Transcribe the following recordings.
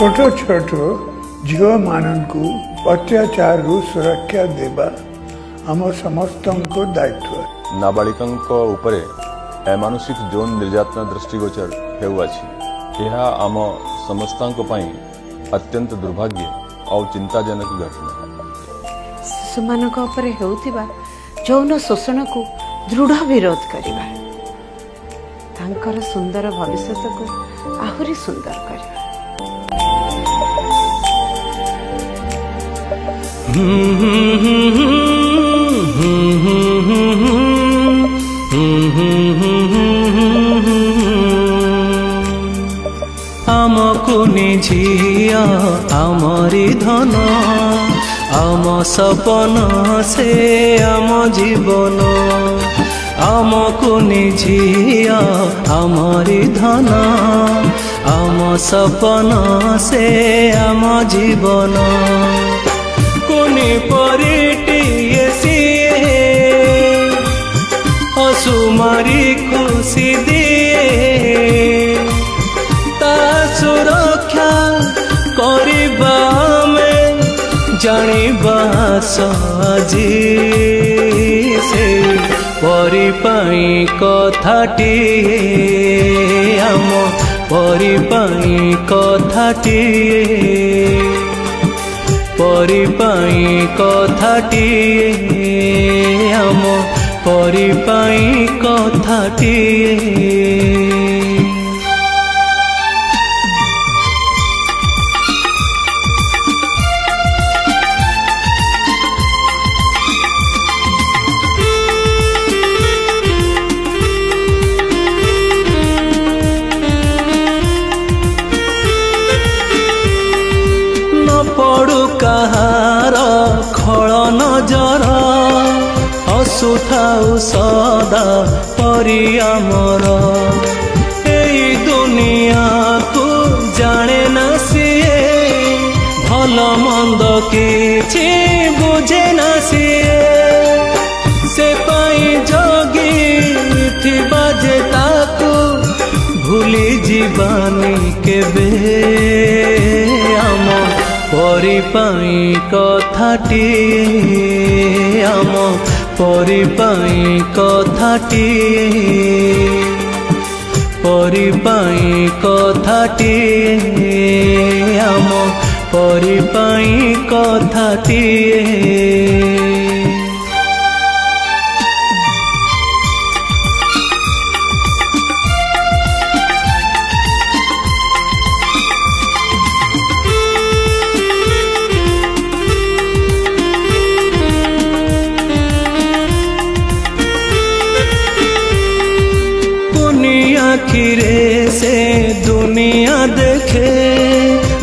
छोट छोट झील मानू अत्याचार सुरक्षा देवा आम समस्त दायित्व। नाबालिकांक उपरे अमानुषिक जौन निर्यातना दृष्टिगोचर हेउआछि यह आम समस्तांक पई अत्यंत दुर्भाग्य और चिंताजनक घटना। शिशुमानक उपरे हेउथिबा जौन शोषण को दृढ़ विरोध करिबा, तांकर सुंदर भविष्य को आहुरी सुंदर करिबा। आमको निझिया आमरी धन आम सपन से आम जीवन आमको निझिया आमरी धन आम सपन से आम जीवन कोनी परिटिए सिए असुमारी खुशी दिए ता सुरक्षा करिबा में जानिबा सजी से परिपाई कथाटी आम परिपाई कथाटी परिपाई कथाटी आम परिपाई कथाटी। पड़ू कहार खल नजर हसुथाऊ सदा परी आमर एई दुनिया को जाने ना सिए भल मंद किछि बुझे ना सिए से पाई जगी थिबा जे ताकू भूली जीवानी केबे आम परिपाई कथाटी आम परिपाई कथाटी परिपाई कथाटी आम परिपाई कथाटी। आखिरे से दुनिया देखे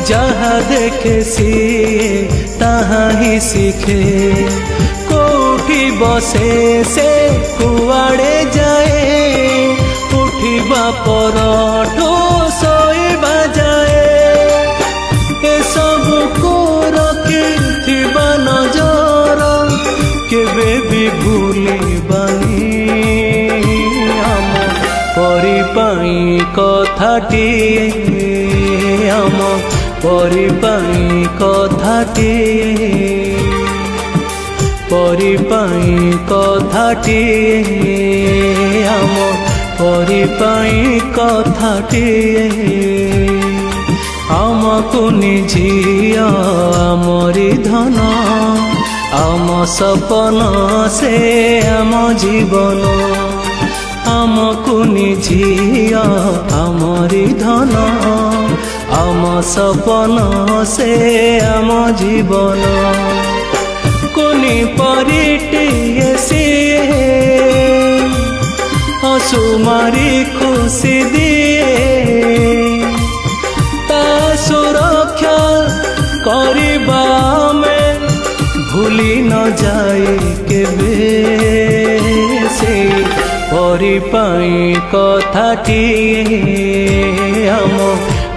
जहाँ देखे सीए तहाँ ही सीखे कोठी बसे से कुआड़े जाए उठिबा परठो सोइबा जाए ए सब को रखिथिबा नजर केबे भी भूलिबानी परिपाई कथाटी आम परिपाई कथाटी परिपाई कथाटी आम परिपाई कथाटी। आमको निझिया आमरी धन आम सपन से आम जीवन आमको निझिया आमरी धन आम सपन से आम जीवन कोनी परिटिए सिए असुमारी खुशी दिए ता सुरक्षा करिबा में भूली न जाए केबे से परिपाई कथाटी आम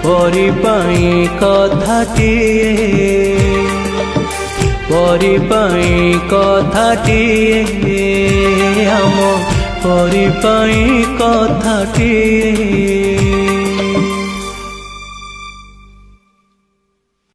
परिपाई कथाटी परिपाई कथाटी आम परिपाई कथाटी।